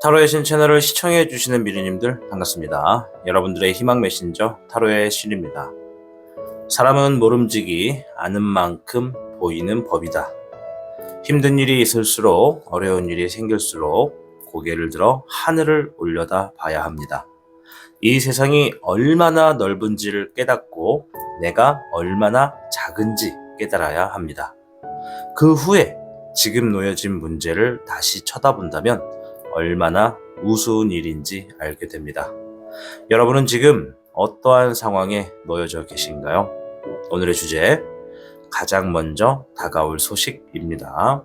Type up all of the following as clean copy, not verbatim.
타로의 신 채널을 시청해 주시는 미르님들 반갑습니다. 여러분들의 희망 메신저 타로의 신입니다. 사람은 모름지기 아는 만큼 보이는 법이다. 힘든 일이 있을수록 어려운 일이 생길수록 고개를 들어 하늘을 올려다 봐야 합니다. 이 세상이 얼마나 넓은지를 깨닫고 내가 얼마나 작은지 깨달아야 합니다. 그 후에 지금 놓여진 문제를 다시 쳐다본다면 얼마나 우스운 일인지 알게 됩니다. 여러분은 지금 어떠한 상황에 놓여져 계신가요? 오늘의 주제, 가장 먼저 다가올 소식입니다.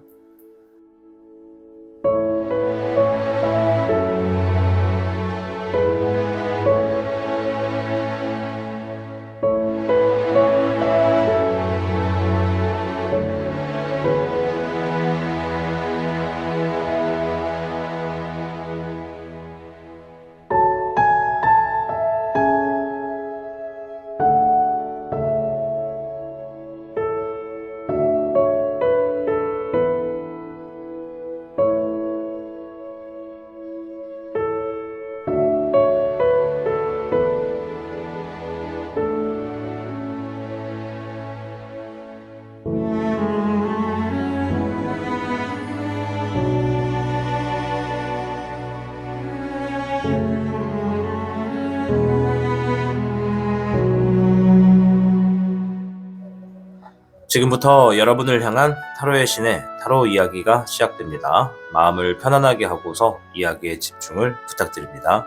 지금부터 여러분을 향한 타로의 신의 타로 이야기가 시작됩니다. 마음을 편안하게 하고서 이야기에 집중을 부탁드립니다.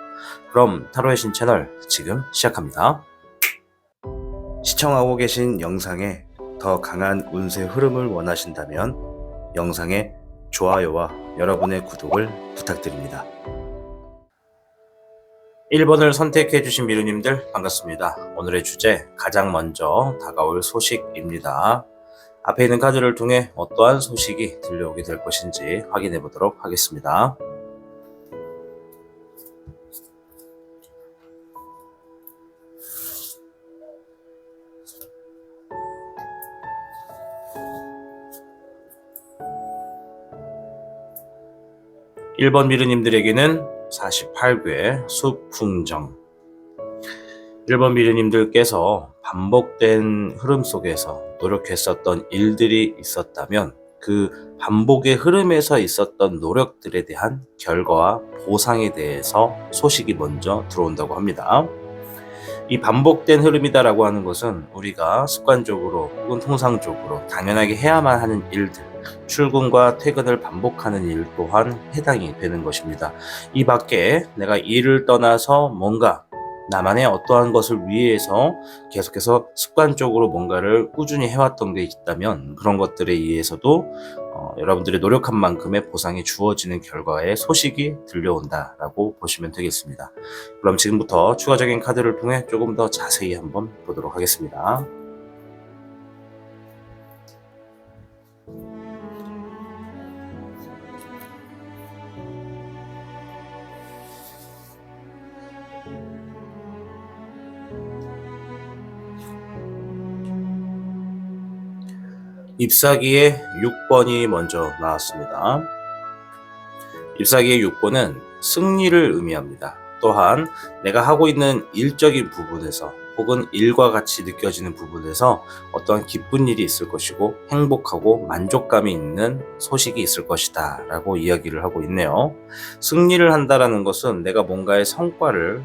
그럼 타로의 신 채널 지금 시작합니다. 시청하고 계신 영상에 더 강한 운세 흐름을 원하신다면 영상에 좋아요와 여러분의 구독을 부탁드립니다. 1번을 선택해 주신 미르님들 반갑습니다. 오늘의 주제, 가장 먼저 다가올 소식입니다. 앞에 있는 카드를 통해 어떠한 소식이 들려오게 될 것인지 확인해 보도록 하겠습니다. (1번) 미르님들에게는 48궤 수풍정. 1번 미르님들께서 반복된 흐름 속에서 노력했었던 일들이 있었다면 그 반복의 흐름에서 있었던 노력들에 대한 결과와 보상에 대해서 소식이 먼저 들어온다고 합니다. 이 반복된 흐름이다라고 하는 것은 우리가 습관적으로 혹은 통상적으로 당연하게 해야만 하는 일들, 출근과 퇴근을 반복하는 일 또한 해당이 되는 것입니다. 이 밖에 내가 일을 떠나서 뭔가 나만의 어떠한 것을 위해서 계속해서 습관적으로 뭔가를 꾸준히 해왔던 게 있다면 그런 것들에 의해서도 여러분들의 노력한 만큼의 보상이 주어지는 결과의 소식이 들려온다라고 보시면 되겠습니다. 그럼 지금부터 추가적인 카드를 통해 조금 더 자세히 한번 보도록 하겠습니다. 잎사귀의 6번이 먼저 나왔습니다. 잎사귀의 6번은 승리를 의미합니다. 또한 내가 하고 있는 일적인 부분에서 혹은 일과 같이 느껴지는 부분에서 어떠한 기쁜 일이 있을 것이고 행복하고 만족감이 있는 소식이 있을 것이다 라고 이야기를 하고 있네요. 승리를 한다라는 것은 내가 뭔가의 성과를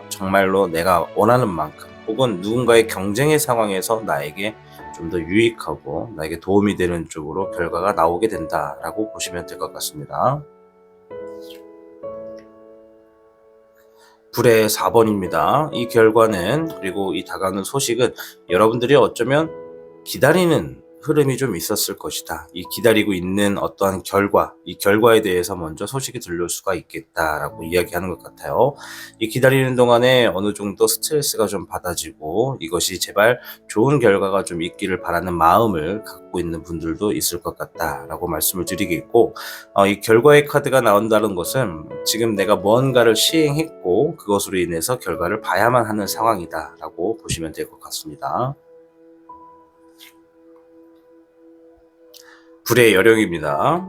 정말로 내가 원하는 만큼 혹은 누군가의 경쟁의 상황에서 나에게 좀 더 유익하고 나에게 도움이 되는 쪽으로 결과가 나오게 된다라고 보시면 될 것 같습니다. 불의 4번입니다. 이 결과는, 그리고 이 다가오는 소식은 여러분들이 어쩌면 기다리는 흐름이 좀 있었을 것이다. 이 기다리고 있는 어떠한 결과, 이 결과에 대해서 먼저 소식이 들려올 수가 있겠다라고 이야기하는 것 같아요. 이 기다리는 동안에 어느 정도 스트레스가 좀 받아지고 이것이 제발 좋은 결과가 좀 있기를 바라는 마음을 갖고 있는 분들도 있을 것 같다라고 말씀을 드리겠고, 이 결과의 카드가 나온다는 것은 지금 내가 무언가를 시행했고 그것으로 인해서 결과를 봐야만 하는 상황이다라고 보시면 될 것 같습니다. 불의 여령입니다.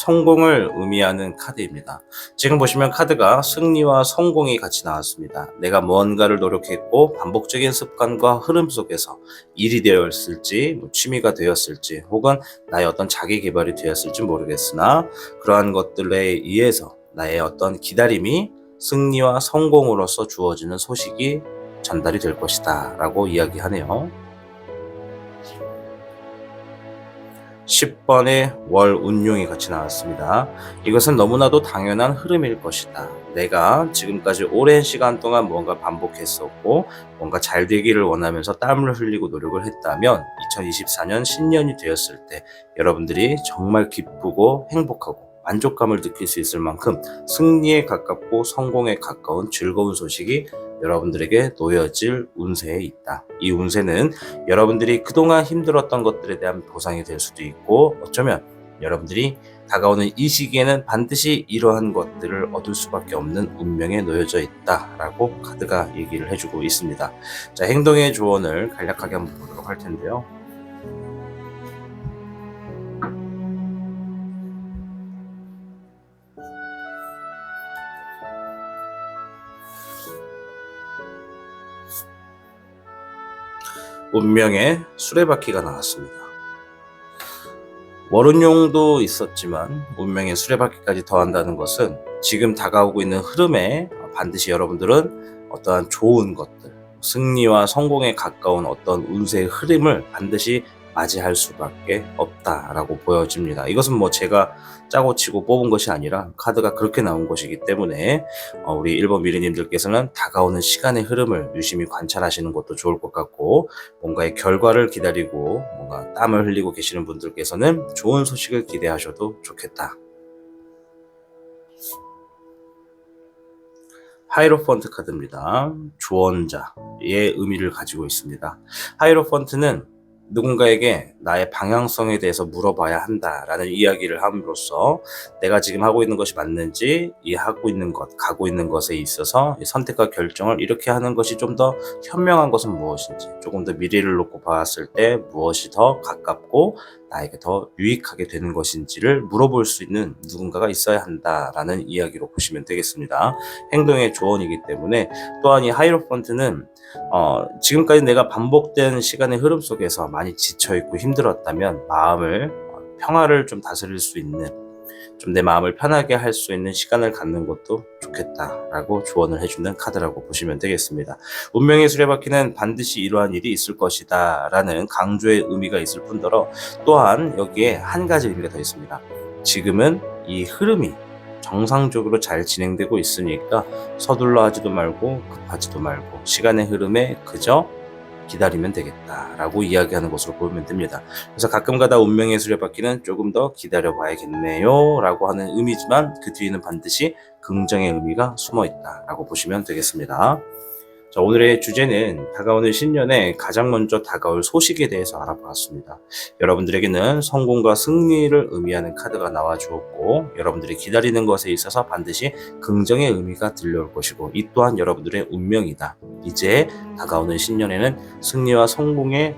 성공을 의미하는 카드입니다. 지금 보시면 카드가 승리와 성공이 같이 나왔습니다. 내가 무언가를 노력했고 반복적인 습관과 흐름 속에서 일이 되었을지 취미가 되었을지 혹은 나의 어떤 자기 개발이 되었을지 모르겠으나 그러한 것들에 의해서 나의 어떤 기다림이 승리와 성공으로서 주어지는 소식이 전달이 될 것이다 라고 이야기하네요. 10번의 월 운용이 같이 나왔습니다. 이것은 너무나도 당연한 흐름일 것이다. 내가 지금까지 오랜 시간 동안 뭔가 반복했었고 뭔가 잘 되기를 원하면서 땀을 흘리고 노력을 했다면 2024년 신년이 되었을 때 여러분들이 정말 기쁘고 행복하고 만족감을 느낄 수 있을 만큼 승리에 가깝고 성공에 가까운 즐거운 소식이 여러분들에게 놓여질 운세에 있다. 이 운세는 여러분들이 그동안 힘들었던 것들에 대한 보상이 될 수도 있고 어쩌면 여러분들이 다가오는 이 시기에는 반드시 이러한 것들을 얻을 수밖에 없는 운명에 놓여져 있다라고 카드가 얘기를 해주고 있습니다. 자, 행동의 조언을 간략하게 한번 보도록 할 텐데요. 운명의 수레바퀴가 나왔습니다. 월운용도 있었지만 운명의 수레바퀴까지 더한다는 것은 지금 다가오고 있는 흐름에 반드시 여러분들은 어떠한 좋은 것들, 승리와 성공에 가까운 어떤 운세의 흐름을 반드시 맞이할 수밖에 없다라고 보여집니다. 이것은 뭐 제가 짜고 치고 뽑은 것이 아니라 카드가 그렇게 나온 것이기 때문에 우리 1번 미래님들께서는 다가오는 시간의 흐름을 유심히 관찰하시는 것도 좋을 것 같고 뭔가의 결과를 기다리고 뭔가 땀을 흘리고 계시는 분들께서는 좋은 소식을 기대하셔도 좋겠다. 하이로펀트 카드입니다. 조언자의 의미를 가지고 있습니다. 하이로펀트는 누군가에게 나의 방향성에 대해서 물어봐야 한다라는 이야기를 함으로써 내가 지금 하고 있는 것이 맞는지, 이 하고 있는 것, 가고 있는 것에 있어서 선택과 결정을 이렇게 하는 것이 좀 더 현명한 것은 무엇인지, 조금 더 미래를 놓고 봤을 때 무엇이 더 가깝고 나에게 더 유익하게 되는 것인지를 물어볼 수 있는 누군가가 있어야 한다라는 이야기로 보시면 되겠습니다. 행동의 조언이기 때문에 또한 이 하이로펀트는 지금까지 내가 반복된 시간의 흐름 속에서 많이 지쳐있고 힘들었다면 마음을 평화를 좀 다스릴 수 있는 좀 내 마음을 편하게 할 수 있는 시간을 갖는 것도 좋겠다라고 조언을 해주는 카드라고 보시면 되겠습니다. 운명의 수레바퀴는 반드시 이러한 일이 있을 것이다 라는 강조의 의미가 있을 뿐더러 또한 여기에 한 가지 의미가 더 있습니다. 지금은 이 흐름이 정상적으로 잘 진행되고 있으니까 서둘러 하지도 말고 급하지도 말고 시간의 흐름에 그저 기다리면 되겠다라고 이야기하는 것으로 보면 됩니다. 그래서 가끔가다 운명의 수레바퀴는 조금 더 기다려봐야겠네요 라고 하는 의미지만 그 뒤에는 반드시 긍정의 의미가 숨어 있다라고 보시면 되겠습니다. 자, 오늘의 주제는 다가오는 신년에 가장 먼저 다가올 소식에 대해서 알아보았습니다. 여러분들에게는 성공과 승리를 의미하는 카드가 나와 주었고 여러분들이 기다리는 것에 있어서 반드시 긍정의 의미가 들려올 것이고 이 또한 여러분들의 운명이다. 이제 다가오는 신년에는 승리와 성공의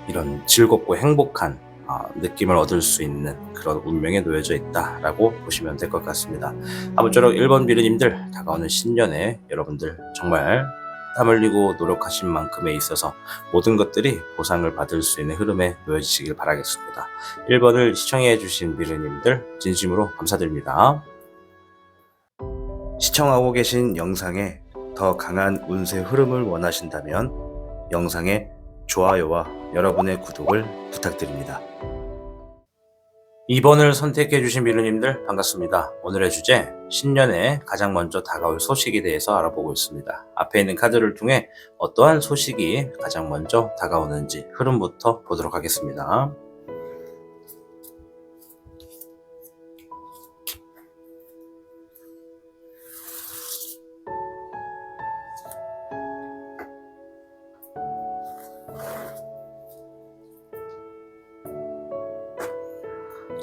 이런 즐겁고 행복한 느낌을 얻을 수 있는 그런 운명에 놓여져 있다라고 보시면 될 것 같습니다. 아무쪼록 1번 미르님들 다가오는 신년에 여러분들 정말 땀 흘리고 노력하신 만큼에 있어서 모든 것들이 보상을 받을 수 있는 흐름에 놓여지시길 바라겠습니다. 1번을 시청해 주신 미르님들 진심으로 감사드립니다. 시청하고 계신 영상에 더 강한 운세 흐름을 원하신다면 영상에 좋아요와 여러분의 구독을 부탁드립니다. 2번을 선택해주신 미르님들 반갑습니다. 오늘의 주제 신년에 가장 먼저 다가올 소식에 대해서 알아보고 있습니다. 앞에 있는 카드를 통해 어떠한 소식이 가장 먼저 다가오는지 흐름부터 보도록 하겠습니다.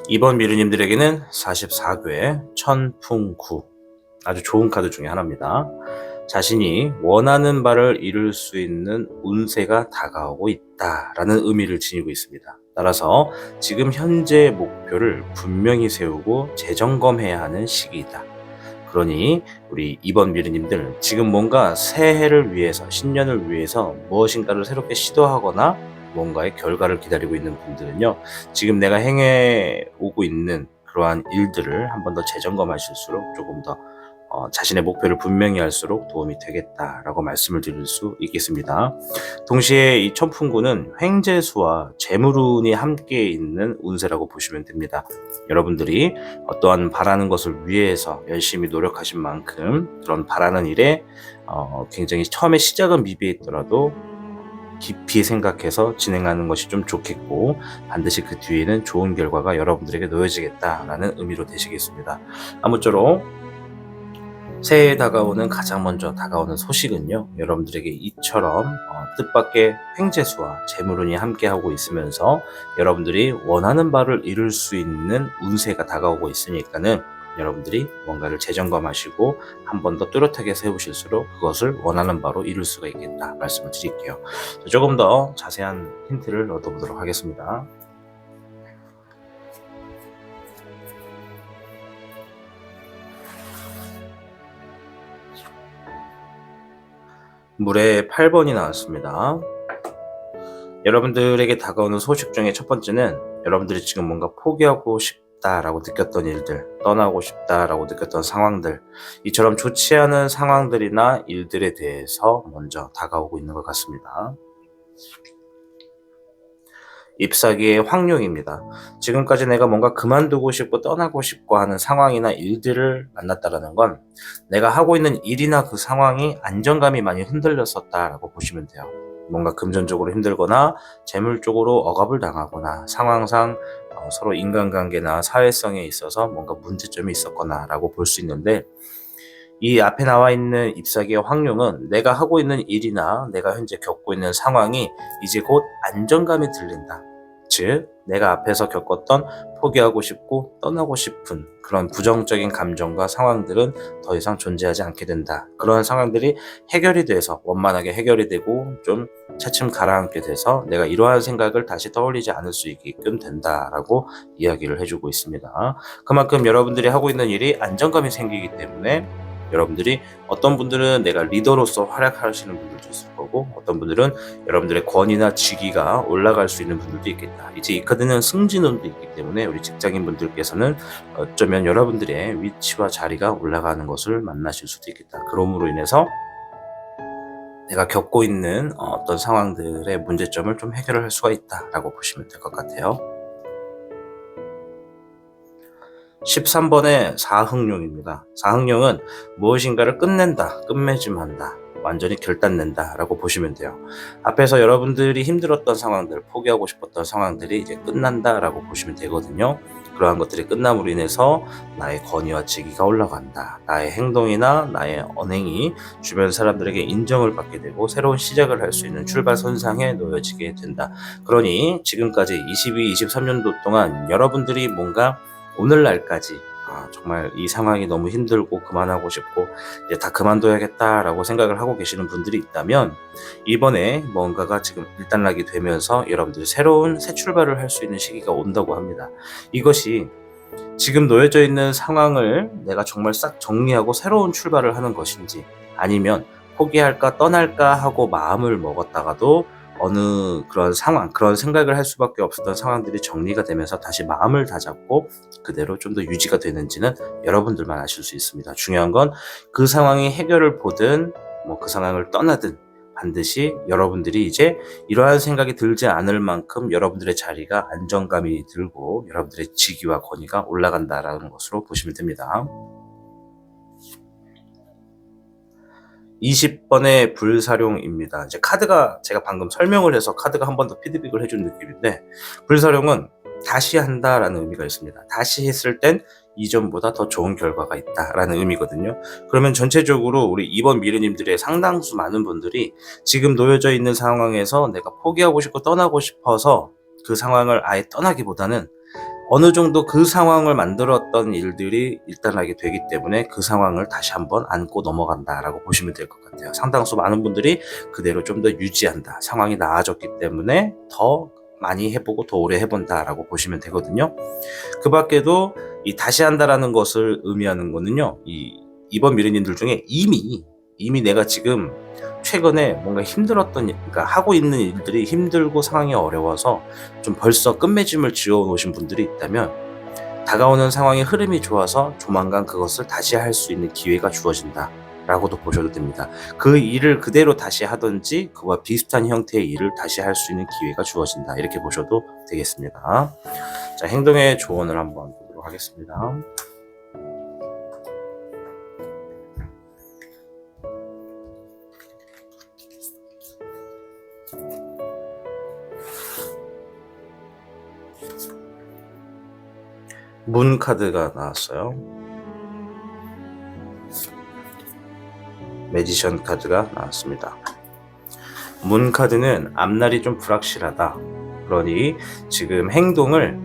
이번 미르님들에게는 44궤 천풍구 아주 좋은 카드 중에 하나입니다. 자신이 원하는 바를 이룰 수 있는 운세가 다가오고 있다라는 의미를 지니고 있습니다. 따라서 지금 현재의 목표를 분명히 세우고 재점검해야 하는 시기이다. 그러니 우리 2번 미르님들, 지금 뭔가 새해를 위해서, 신년을 위해서 무엇인가를 새롭게 시도하거나 뭔가의 결과를 기다리고 있는 분들은요, 지금 내가 행해 오고 있는 그러한 일들을 한 번 더 재점검하실수록 조금 더 자신의 목표를 분명히 할수록 도움이 되겠다라고 말씀을 드릴 수 있겠습니다. 동시에 이 천풍구는 횡재수와 재물운이 함께 있는 운세라고 보시면 됩니다. 여러분들이 어떠한 바라는 것을 위해서 열심히 노력하신 만큼 그런 바라는 일에 굉장히 처음에 시작은 미비했더라도 깊이 생각해서 진행하는 것이 좀 좋겠고, 반드시 그 뒤에는 좋은 결과가 여러분들에게 놓여지겠다라는 의미로 되시겠습니다. 아무쪼록 새해에 다가오는 가장 먼저 다가오는 소식은요, 여러분들에게 이처럼 뜻밖의 횡재수와 재물운이 함께하고 있으면서 여러분들이 원하는 바를 이룰 수 있는 운세가 다가오고 있으니까는 여러분들이 뭔가를 재점검하시고 한 번 더 뚜렷하게 세우실수록 그것을 원하는 바로 이룰 수가 있겠다 말씀을 드릴게요. 조금 더 자세한 힌트를 얻어보도록 하겠습니다. 물에 8번이 나왔습니다. 여러분들에게 다가오는 소식 중에 첫 번째는 여러분들이 지금 뭔가 포기하고 싶다라고 느꼈던 일들, 떠나고 싶다라고 느꼈던 상황들, 이처럼 좋지 않은 상황들이나 일들에 대해서 먼저 다가오고 있는 것 같습니다. 잎사귀의 황룡입니다. 지금까지 내가 뭔가 그만두고 싶고 떠나고 싶고 하는 상황이나 일들을 만났다라는 건 내가 하고 있는 일이나 그 상황이 안정감이 많이 흔들렸었다라고 보시면 돼요. 뭔가 금전적으로 힘들거나 재물적으로 억압을 당하거나 상황상 서로 인간관계나 사회성에 있어서 뭔가 문제점이 있었거나 라고 볼 수 있는데, 이 앞에 나와 있는 잎사귀의 황룡은 내가 하고 있는 일이나 내가 현재 겪고 있는 상황이 이제 곧 안정감이 들린다. 즉, 내가 앞에서 겪었던 포기하고 싶고 떠나고 싶은 그런 부정적인 감정과 상황들은 더 이상 존재하지 않게 된다. 그런 상황들이 해결이 돼서 원만하게 해결이 되고 좀 차츰 가라앉게 돼서 내가 이러한 생각을 다시 떠올리지 않을 수 있게끔 된다라고 이야기를 해주고 있습니다. 그만큼 여러분들이 하고 있는 일이 안정감이 생기기 때문에 여러분들이, 어떤 분들은 내가 리더로서 활약하시는 분들도 있을 거고, 어떤 분들은 여러분들의 권위나 직위가 올라갈 수 있는 분들도 있겠다. 이제 이 카드는 승진운도 있기 때문에 우리 직장인 분들께서는 어쩌면 여러분들의 위치와 자리가 올라가는 것을 만나실 수도 있겠다. 그러므로 인해서 내가 겪고 있는 어떤 상황들의 문제점을 좀 해결을 할 수가 있다라고 보시면 될 것 같아요. 13번의 사흥룡입니다. 사흥룡은 무엇인가를 끝낸다, 끝맺음한다, 완전히 결단낸다 라고 보시면 돼요. 앞에서 여러분들이 힘들었던 상황들, 포기하고 싶었던 상황들이 이제 끝난다 라고 보시면 되거든요. 그러한 것들이 끝남으로 인해서 나의 권위와 직위가 올라간다. 나의 행동이나 나의 언행이 주변 사람들에게 인정을 받게 되고 새로운 시작을 할 수 있는 출발선상에 놓여지게 된다. 그러니 지금까지 22, 23년도 동안 여러분들이 뭔가 오늘날까지 정말 이 상황이 너무 힘들고 그만하고 싶고 이제 다 그만둬야겠다라고 생각을 하고 계시는 분들이 있다면, 이번에 뭔가가 지금 일단락이 되면서 여러분들이 새로운 새 출발을 할 수 있는 시기가 온다고 합니다. 이것이 지금 놓여져 있는 상황을 내가 정말 싹 정리하고 새로운 출발을 하는 것인지, 아니면 포기할까 떠날까 하고 마음을 먹었다가도 어느 그런 상황, 그런 생각을 할 수밖에 없었던 상황들이 정리가 되면서 다시 마음을 다잡고 그대로 좀 더 유지가 되는지는 여러분들만 아실 수 있습니다. 중요한 건 그 상황이 해결을 보든 그 상황을 떠나든 반드시 여러분들이 이제 이러한 생각이 들지 않을 만큼 여러분들의 자리가 안정감이 들고 여러분들의 직위와 권위가 올라간다라는 것으로 보시면 됩니다. 20번의 불사룡입니다. 이제 카드가, 제가 방금 설명을 해서 카드가 한 번 더 피드백을 해준 느낌인데, 불사룡은 다시 한다라는 의미가 있습니다. 다시 했을 땐 이전보다 더 좋은 결과가 있다라는 의미거든요. 그러면 전체적으로 우리 2번 미르님들의 상당수 많은 분들이 지금 놓여져 있는 상황에서 내가 포기하고 싶고 떠나고 싶어서 그 상황을 아예 떠나기보다는 어느 정도 그 상황을 만들었던 일들이 일단락이 되기 때문에 그 상황을 다시 한번 안고 넘어간다라고 보시면 될 것 같아요. 상당수 많은 분들이 그대로 좀 더 유지한다. 상황이 나아졌기 때문에 더 많이 해보고 더 오래 해본다라고 보시면 되거든요. 그 밖에도 이 다시 한다라는 것을 의미하는 거는요, 이번 미래님들 중에 이미 내가 지금 최근에 뭔가 힘들었던 그러니까 하고 있는 일들이 힘들고 상황이 어려워서 좀 벌써 끝맺음을 지어 놓으신 분들이 있다면, 다가오는 상황의 흐름이 좋아서 조만간 그것을 다시 할 수 있는 기회가 주어진다 라고도 보셔도 됩니다. 그 일을 그대로 다시 하든지 그와 비슷한 형태의 일을 다시 할 수 있는 기회가 주어진다, 이렇게 보셔도 되겠습니다. 자, 행동의 조언을 한번 보도록 하겠습니다. 문 카드가 나왔어요. 매지션 카드가 나왔습니다. 문 카드는 앞날이 좀 불확실하다. 그러니 지금 행동을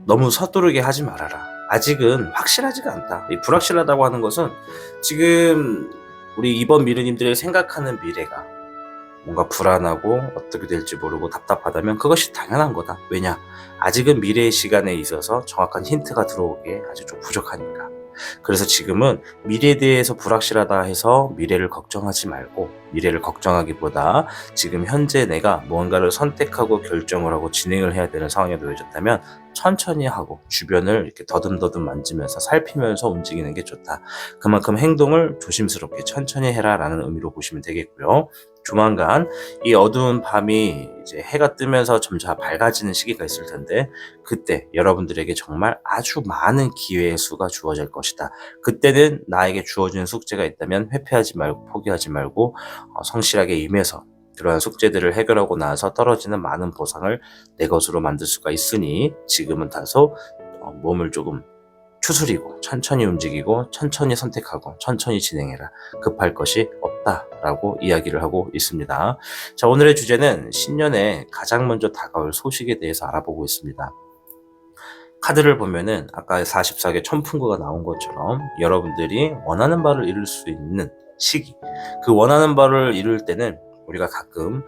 너무 서두르게 하지 말아라. 아직은 확실하지가 않다. 이 불확실하다고 하는 것은 지금 우리 이번 미르님들이 생각하는 미래가 뭔가 불안하고 어떻게 될지 모르고 답답하다면 그것이 당연한 거다. 왜냐? 아직은 미래의 시간에 있어서 정확한 힌트가 들어오기에 아주 좀 부족하니까. 그래서 지금은 미래에 대해서 불확실하다 해서 미래를 걱정하지 말고, 미래를 걱정하기보다 지금 현재 내가 무언가를 선택하고 결정을 하고 진행을 해야 되는 상황에 놓여졌다면 천천히 하고 주변을 이렇게 더듬더듬 만지면서 살피면서 움직이는 게 좋다. 그만큼 행동을 조심스럽게 천천히 해라 라는 의미로 보시면 되겠고요. 조만간 이 어두운 밤이 이제 해가 뜨면서 점차 밝아지는 시기가 있을 텐데, 그때 여러분들에게 정말 아주 많은 기회의 수가 주어질 것이다. 그때는 나에게 주어진 숙제가 있다면 회피하지 말고 포기하지 말고 성실하게 임해서 그러한 숙제들을 해결하고 나서 떨어지는 많은 보상을 내 것으로 만들 수가 있으니, 지금은 다소 몸을 조금 추스리고 천천히 움직이고 천천히 선택하고 천천히 진행해라. 급할 것이 없다라고 이야기를 하고 있습니다. 자, 오늘의 주제는 신년에 가장 먼저 다가올 소식에 대해서 알아보고 있습니다. 카드를 보면은 아까 44개 천풍구가 나온 것처럼 여러분들이 원하는 바를 이룰 수 있는 시기, 그 원하는 바를 이룰 때는 우리가 가끔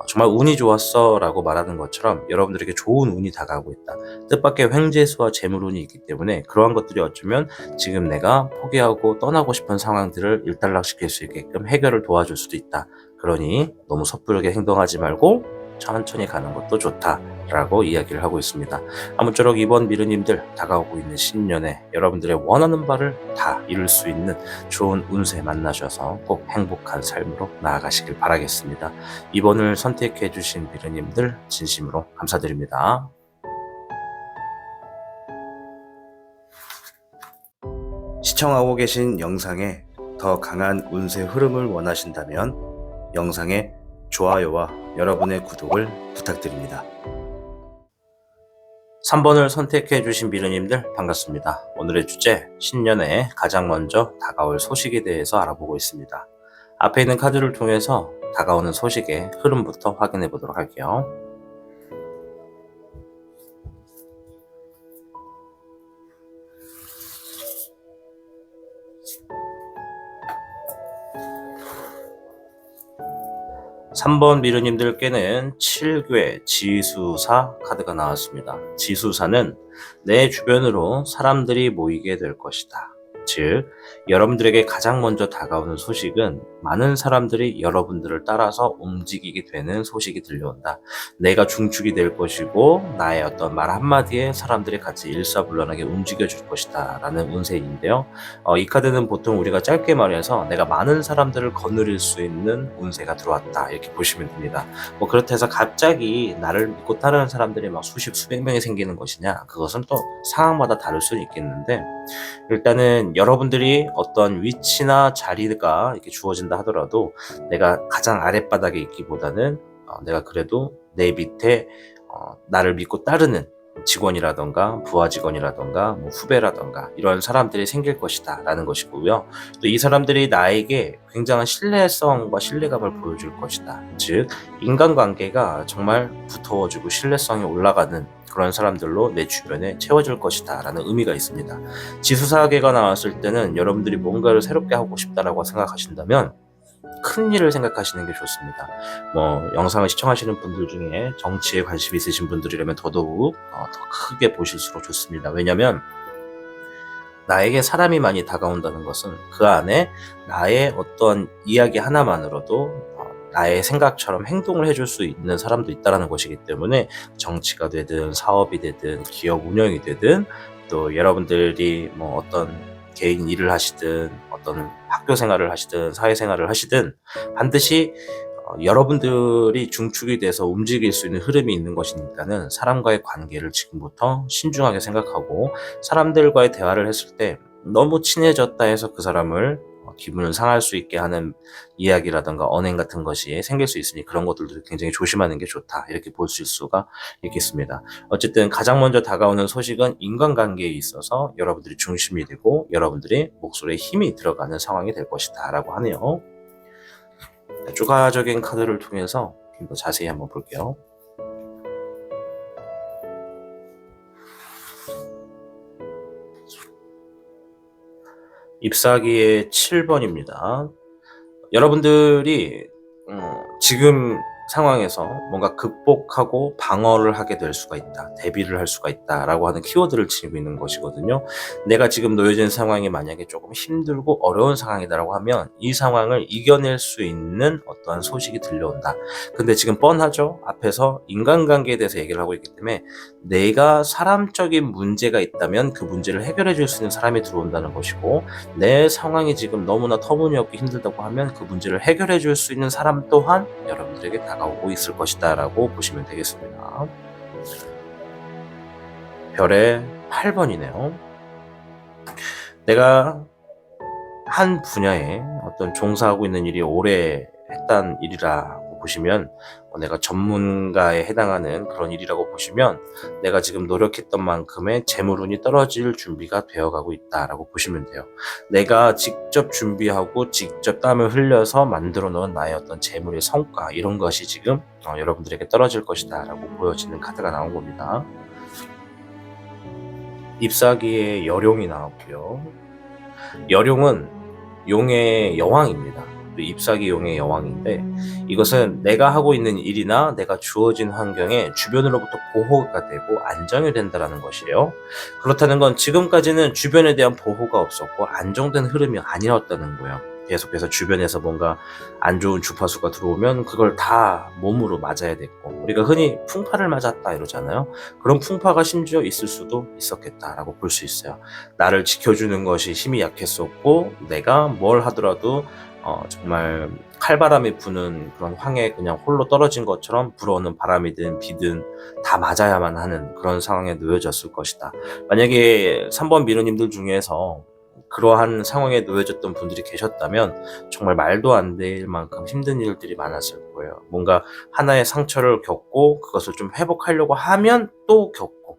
정말 운이 좋았어 라고 말하는 것처럼 여러분들에게 좋은 운이 다가오고 있다. 뜻밖의 횡재수와 재물운이 있기 때문에 그러한 것들이 어쩌면 지금 내가 포기하고 떠나고 싶은 상황들을 일단락시킬 수 있게끔 해결을 도와줄 수도 있다. 그러니 너무 섣부르게 행동하지 말고 천천히 가는 것도 좋다라고 이야기를 하고 있습니다. 아무쪼록 이번 미르님들 다가오고 있는 신년에 여러분들의 원하는 바를 다 이룰 수 있는 좋은 운세 만나셔서 꼭 행복한 삶으로 나아가시길 바라겠습니다. 이번을 선택해 주신 미르님들 진심으로 감사드립니다. 시청하고 계신 영상에 더 강한 운세 흐름을 원하신다면 영상에 좋아요와 여러분의 구독을 부탁드립니다. 3번을 선택해 주신 미르님들 반갑습니다. 오늘의 주제, 신년에 가장 먼저 다가올 소식에 대해서 알아보고 있습니다. 앞에 있는 카드를 통해서 다가오는 소식의 흐름부터 확인해 보도록 할게요. 삼 번 미르님들께는 7궤 지수사 카드가 나왔습니다. 지수사는 내 주변으로 사람들이 모이게 될 것이다. 즉, 여러분들에게 가장 먼저 다가오는 소식은 많은 사람들이 여러분들을 따라서 움직이게 되는 소식이 들려온다. 내가 중축이 될 것이고 나의 어떤 말 한마디에 사람들이 같이 일사불란하게 움직여줄 것이다 라는 운세인데요. 이 카드는 보통 우리가 짧게 말해서 내가 많은 사람들을 거느릴 수 있는 운세가 들어왔다, 이렇게 보시면 됩니다. 뭐 그렇다 해서 갑자기 나를 믿고 따르는 사람들이 막 수십 수백 명이 생기는 것이냐, 그것은 또 상황마다 다를 수는 있겠는데, 일단은 여러분들이 어떤 위치나 자리가 이렇게 주어진다 하더라도 내가 가장 아랫바닥에 있기보다는 내가 그래도 내 밑에 나를 믿고 따르는 직원이라던가 부하 직원이라던가 뭐 후배라던가 이런 사람들이 생길 것이다 라는 것이고요. 또 이 사람들이 나에게 굉장한 신뢰성과 신뢰감을 보여줄 것이다. 즉, 인간관계가 정말 두터워지고 신뢰성이 올라가는 그런 사람들로 내 주변에 채워질 것이다 라는 의미가 있습니다. 지수사계가 나왔을 때는 여러분들이 뭔가를 새롭게 하고 싶다라고 생각하신다면 큰 일을 생각하시는 게 좋습니다. 영상을 시청하시는 분들 중에 정치에 관심이 있으신 분들이라면 더더욱 더 크게 보실수록 좋습니다. 왜냐면 나에게 사람이 많이 다가온다는 것은 그 안에 나의 어떤 이야기 하나만으로도 나의 생각처럼 행동을 해줄 수 있는 사람도 있다는 것이기 때문에 정치가 되든 사업이 되든 기업 운영이 되든 또 여러분들이 어떤 개인 일을 하시든 어떤 학교 생활을 하시든 사회생활을 하시든 반드시 여러분들이 중축이 돼서 움직일 수 있는 흐름이 있는 것이니까는 사람과의 관계를 지금부터 신중하게 생각하고 사람들과의 대화를 했을 때 너무 친해졌다 해서 그 사람을 기분을 상할 수 있게 하는 이야기라든가 언행 같은 것이 생길 수 있으니 그런 것들도 굉장히 조심하는 게 좋다 이렇게 볼 수가 있겠습니다. 어쨌든 가장 먼저 다가오는 소식은 인간관계에 있어서 여러분들이 중심이 되고 여러분들이 목소리에 힘이 들어가는 상황이 될 것이다 라고 하네요. 추가적인 카드를 통해서 좀 더 자세히 한번 볼게요. 잎사귀의 7번입니다. 여러분들이 지금 상황에서 뭔가 극복하고 방어를 하게 될 수가 있다. 대비를 할 수가 있다라고 하는 키워드를 지니고 있는 것이거든요. 내가 지금 놓여진 상황이 만약에 조금 힘들고 어려운 상황이다라고 하면 이 상황을 이겨낼 수 있는 어떠한 소식이 들려온다. 근데 지금 뻔하죠? 앞에서 인간관계에 대해서 얘기를 하고 있기 때문에 내가 사람적인 문제가 있다면 그 문제를 해결해 줄 수 있는 사람이 들어온다는 것이고 내 상황이 지금 너무나 터무니없게 힘들다고 하면 그 문제를 해결해 줄 수 있는 사람 또한 여러분들에게 다가오고 있을 것이다 라고 보시면 되겠습니다. 별의 8번이네요. 내가 한 분야에 어떤 종사하고 있는 일이 오래 했던 일이라고 보시면 내가 전문가에 해당하는 그런 일이라고 보시면 내가 지금 노력했던 만큼의 재물운이 떨어질 준비가 되어가고 있다라고 보시면 돼요. 내가 직접 준비하고 직접 땀을 흘려서 만들어 놓은 나의 어떤 재물의 성과 이런 것이 지금 여러분들에게 떨어질 것이다 라고 보여지는 카드가 나온 겁니다. 잎사귀의 여룡이 나왔고요. 여룡은 용의 여왕입니다. 잎사귀 용의 여왕인데 이것은 내가 하고 있는 일이나 내가 주어진 환경에 주변으로부터 보호가 되고 안정이 된다는 것이에요. 그렇다는 건 지금까지는 주변에 대한 보호가 없었고 안정된 흐름이 아니었다는 거예요. 계속해서 주변에서 뭔가 안 좋은 주파수가 들어오면 그걸 다 몸으로 맞아야 됐고 우리가 흔히 풍파를 맞았다 이러잖아요. 그런 풍파가 심지어 있을 수도 있었겠다라고 볼 수 있어요. 나를 지켜주는 것이 힘이 약했었고 내가 뭘 하더라도 정말 칼바람이 부는 그런 황에 그냥 홀로 떨어진 것처럼 불어오는 바람이든 비든 다 맞아야만 하는 그런 상황에 놓여졌을 것이다. 만약에 3번 미르님들 중에서 그러한 상황에 놓여졌던 분들이 계셨다면 정말 말도 안 될 만큼 힘든 일들이 많았을 거예요. 뭔가 하나의 상처를 겪고 그것을 좀 회복하려고 하면 또 겪고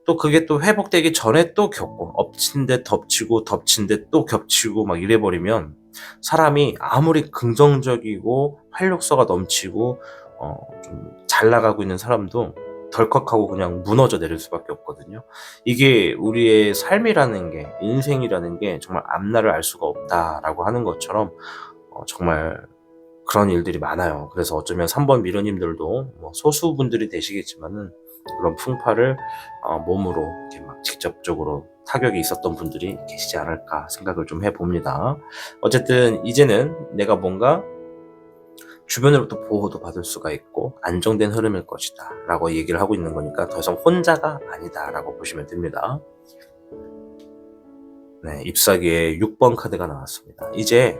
또 그게 또 회복되기 전에 또 겪고 엎친 데 덮치고 덮친 데 또 겹치고 막 이래버리면 사람이 아무리 긍정적이고 활력소가 넘치고 좀 잘 나가고 있는 사람도 덜컥하고 그냥 무너져 내릴 수밖에 없거든요. 이게 우리의 삶이라는 게 인생이라는 게 정말 앞날을 알 수가 없다라고 하는 것처럼 정말 그런 일들이 많아요. 그래서 어쩌면 3번 미르님들도 소수분들이 되시겠지만은 그런 풍파를 몸으로 이렇게 막 직접적으로 타격이 있었던 분들이 계시지 않을까 생각을 좀 해봅니다. 어쨌든 이제는 내가 뭔가 주변으로부터 보호도 받을 수가 있고 안정된 흐름일 것이다 라고 얘기를 하고 있는 거니까 더 이상 혼자가 아니다 라고 보시면 됩니다. 네, 잎사귀의 6번 카드가 나왔습니다. 이제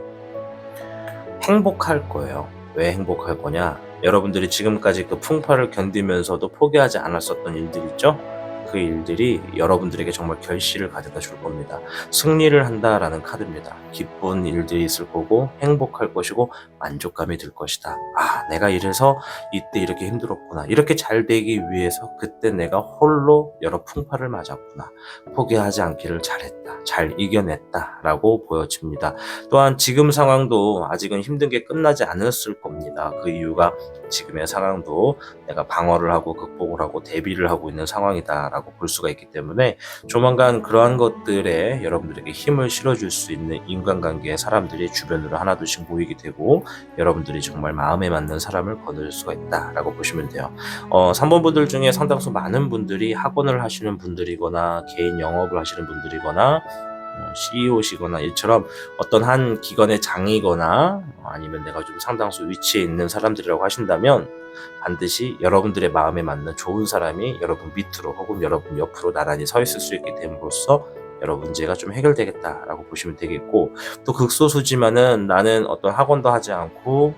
행복할 거예요. 왜 행복할 거냐? 여러분들이 지금까지 그 풍파를 견디면서도 포기하지 않았었던 일들 있죠? 그 일들이 여러분들에게 정말 결실을 가져다 줄 겁니다. 승리를 한다라는 카드입니다. 기쁜 일들이 있을 거고 행복할 것이고 만족감이 들 것이다. 아, 내가 이래서 이때 이렇게 힘들었구나. 이렇게 잘 되기 위해서 그때 내가 홀로 여러 풍파를 맞았구나. 포기하지 않기를 잘했다. 잘 이겨냈다. 라고 보여집니다. 또한 지금 상황도 아직은 힘든 게 끝나지 않았을 겁니다. 그 이유가 지금의 상황도 내가 방어를 하고 극복을 하고 대비를 하고 있는 상황이다 라고 볼 수가 있기 때문에 조만간 그러한 것들에 여러분들에게 힘을 실어줄 수 있는 인간관계의 사람들이 주변으로 하나둘씩 모이게 되고 여러분들이 정말 마음에 맞는 사람을 거둘 수가 있다라고 보시면 돼요. 3번 분들 중에 상당수 많은 분들이 학원을 하시는 분들이거나 개인 영업을 하시는 분들이거나 CEO시거나 이처럼 어떤 한 기관의 장이거나 아니면 내가 좀 상당수 위치에 있는 사람들이라고 하신다면 반드시 여러분들의 마음에 맞는 좋은 사람이 여러분 밑으로 혹은 여러분 옆으로 나란히 서 있을 수 있게 됨으로써 여러 문제가 좀 해결되겠다라고 보시면 되겠고, 또 극소수지만은 나는 어떤 학원도 하지 않고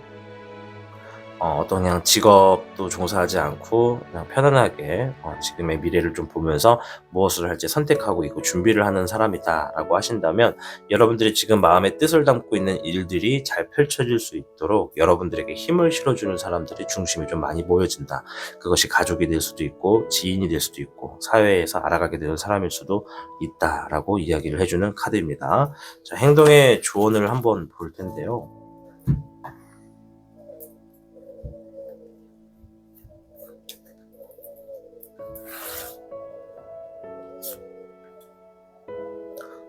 어떤 그냥 직업도 종사하지 않고 그냥 편안하게 지금의 미래를 좀 보면서 무엇을 할지 선택하고 있고 준비를 하는 사람이다 라고 하신다면 여러분들이 지금 마음에 뜻을 담고 있는 일들이 잘 펼쳐질 수 있도록 여러분들에게 힘을 실어주는 사람들이 중심이 좀 많이 모여진다. 그것이 가족이 될 수도 있고 지인이 될 수도 있고 사회에서 알아가게 되는 사람일 수도 있다라고 이야기를 해주는 카드입니다. 자, 행동의 조언을 한번 볼 텐데요.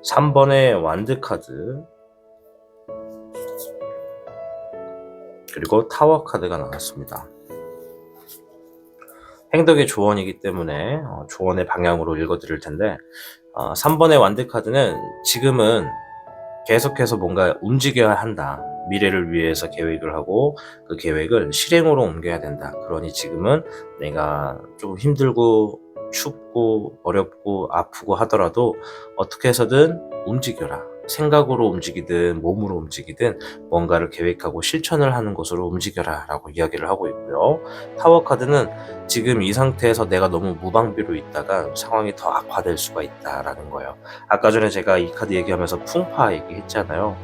3번의 완드 카드, 그리고 타워 카드가 나왔습니다. 행동의 조언이기 때문에 조언의 방향으로 읽어드릴 텐데 3번의 완드 카드는 지금은 계속해서 뭔가 움직여야 한다. 미래를 위해서 계획을 하고 그 계획을 실행으로 옮겨야 된다. 그러니 지금은 내가 좀 힘들고 춥고 어렵고 아프고 하더라도 어떻게 해서든 움직여라. 생각으로 움직이든 몸으로 움직이든 뭔가를 계획하고 실천을 하는 것으로 움직여라 라고 이야기를 하고 있고요. 타워 카드는 지금 이 상태에서 내가 너무 무방비로 있다가 상황이 더 악화될 수가 있다라는 거예요. 아까 전에 제가 이 카드 얘기하면서 풍파 얘기했잖아요.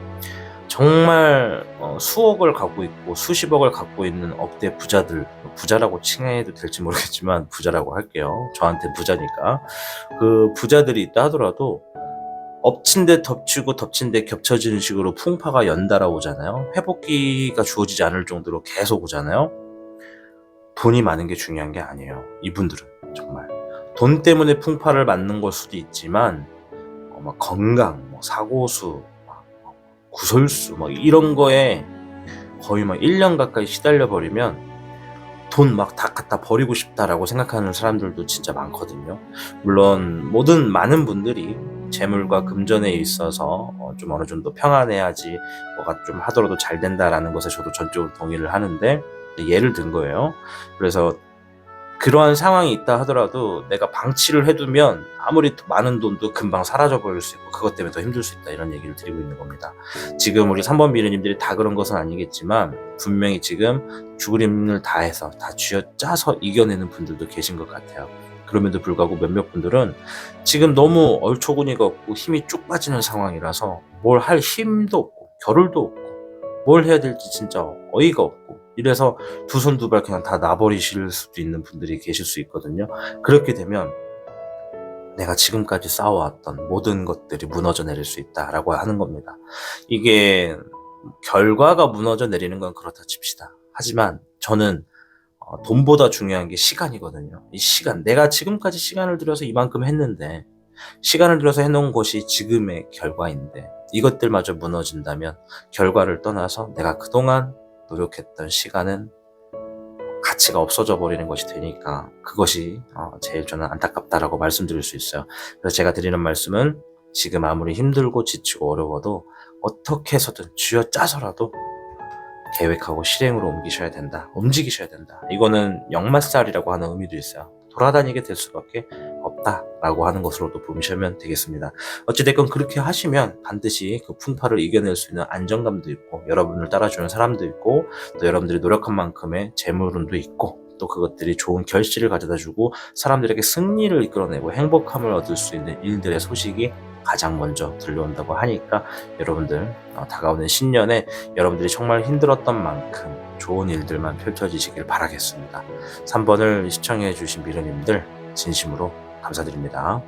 정말 수억을 갖고 있고 수십억을 갖고 있는 억대 부자들, 부자라고 칭해도 될지 모르겠지만 부자라고 할게요. 저한테 부자니까. 그 부자들이 있다 하더라도 엎친 데 덮치고 덮친 데 겹쳐지는 식으로 풍파가 연달아 오잖아요. 회복기가 주어지지 않을 정도로 계속 오잖아요. 돈이 많은 게 중요한 게 아니에요. 이분들은 정말 돈 때문에 풍파를 맞는 걸 수도 있지만 막 건강, 사고수, 구설수 이런 거에 거의 1년 가까이 시달려 버리면 돈 막 다 갖다 버리고 싶다라고 생각하는 사람들도 진짜 많거든요. 물론 많은 분들이 재물과 금전에 있어서 좀 어느 정도 평안해야지 뭐가 좀 하더라도 잘 된다라는 것에 저도 전적으로 동의를 하는데, 예를 든 거예요. 그래서 그러한 상황이 있다 하더라도 내가 방치를 해두면 아무리 많은 돈도 금방 사라져버릴 수 있고 그것 때문에 더 힘들 수 있다, 이런 얘기를 드리고 있는 겁니다. 지금 우리 3번 미래님들이 다 그런 것은 아니겠지만 분명히 지금 죽을 힘을 다해서 다 쥐어짜서 이겨내는 분들도 계신 것 같아요. 그럼에도 불구하고 몇몇 분들은 지금 너무 얼초구니가 없고 힘이 쭉 빠지는 상황이라서 뭘 할 힘도 없고 겨를도 없고 뭘 해야 될지 진짜 어이가 없고 이래서 두 손 두 발 그냥 다 놔버리실 수도 있는 분들이 계실 수 있거든요. 그렇게 되면 내가 지금까지 쌓아왔던 모든 것들이 무너져 내릴 수 있다라고 하는 겁니다. 이게 결과가 무너져 내리는 건 그렇다 칩시다. 하지만 저는 돈보다 중요한 게 시간이거든요. 이 시간, 내가 지금까지 시간을 들여서 이만큼 했는데 시간을 들여서 해놓은 것이 지금의 결과인데 이것들마저 무너진다면 결과를 떠나서 내가 그동안 노력했던 시간은 가치가 없어져 버리는 것이 되니까 그것이 제일 저는 안타깝다라고 말씀드릴 수 있어요. 그래서 제가 드리는 말씀은 지금 아무리 힘들고 지치고 어려워도 어떻게 해서든 쥐어짜서라도 계획하고 실행으로 옮기셔야 된다. 움직이셔야 된다. 이거는 역마살이라고 하는 의미도 있어요. 돌아다니게 될 수밖에 없다라고 하는 것으로도 보시면 되겠습니다. 어찌됐건 그렇게 하시면 반드시 그 풍파를 이겨낼 수 있는 안정감도 있고 여러분을 따라주는 사람도 있고 또 여러분들이 노력한 만큼의 재물운도 있고 또 그것들이 좋은 결실을 가져다주고 사람들에게 승리를 이끌어내고 행복함을 얻을 수 있는 일들의 소식이 가장 먼저 들려온다고 하니까 여러분들 다가오는 신년에 여러분들이 정말 힘들었던 만큼 좋은 일들만 펼쳐지시길 바라겠습니다. 3번을 시청해 주신 미르님들 진심으로 감사드립니다.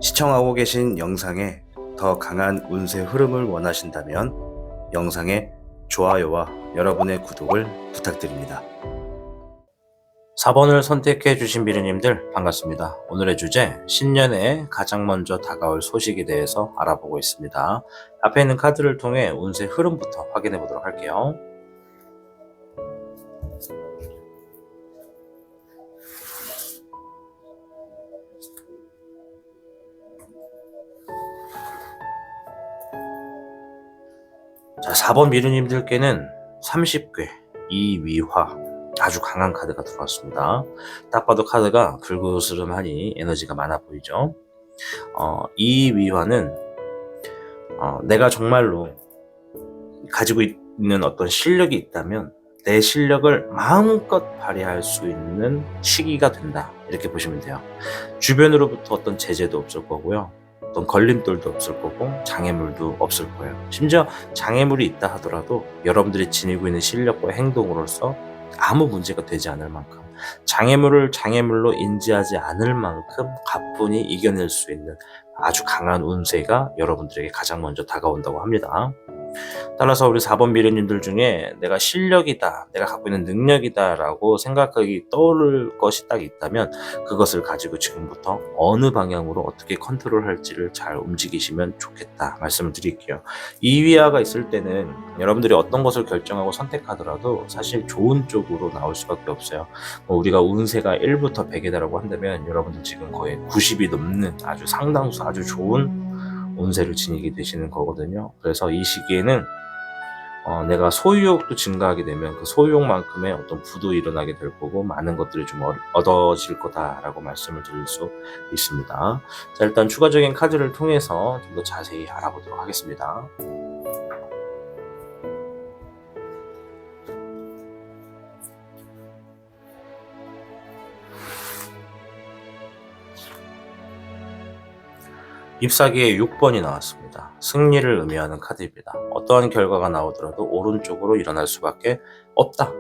시청하고 계신 영상에 더 강한 운세 흐름을 원하신다면 영상에 좋아요와 여러분의 구독을 부탁드립니다. 4번을 선택해 주신 미르님들 반갑습니다. 오늘의 주제, 신년에 가장 먼저 다가올 소식에 대해서 알아보고 있습니다. 앞에 있는 카드를 통해 운세 흐름부터 확인해 보도록 할게요. 자, 4번 미르님들께는 30괴, 이위화, 아주 강한 카드가 들어왔습니다. 딱 봐도 카드가 불그스름하니 에너지가 많아 보이죠. 이위화는 내가 정말로 가지고 있는 어떤 실력이 있다면 내 실력을 마음껏 발휘할 수 있는 시기가 된다, 이렇게 보시면 돼요. 주변으로부터 어떤 제재도 없을 거고요, 어떤 걸림돌도 없을 거고, 장애물도 없을 거예요. 심지어 장애물이 있다 하더라도 여러분들이 지니고 있는 실력과 행동으로서 아무 문제가 되지 않을 만큼, 장애물을 장애물로 인지하지 않을 만큼 가뿐히 이겨낼 수 있는 아주 강한 운세가 여러분들에게 가장 먼저 다가온다고 합니다. 따라서 우리 4번 미래님들 중에 내가 실력이다, 내가 갖고 있는 능력이다 라고 생각하기 떠오를 것이 딱 있다면 그것을 가지고 지금부터 어느 방향으로 어떻게 컨트롤할지를 잘 움직이시면 좋겠다 말씀을 드릴게요. 이위화가 있을 때는 여러분들이 어떤 것을 결정하고 선택하더라도 사실 좋은 쪽으로 나올 수밖에 없어요. 우리가 운세가 1부터 100이다라고 한다면 여러분들 지금 거의 90이 넘는 아주 상당수 아주 좋은 운세를 지니게 되시는 거거든요. 그래서 이 시기에는 내가 소유욕도 증가하게 되면 그 소유욕만큼의 어떤 부도 일어나게 될 거고, 많은 것들이 좀 얻어질 거다라고 말씀을 드릴 수 있습니다. 자, 일단 추가적인 카드를 통해서 좀 더 자세히 알아보도록 하겠습니다. 잎사귀에 6번이 나왔습니다. 승리를 의미하는 카드입니다. 어떠한 결과가 나오더라도 오른쪽으로 일어날 수밖에 없다.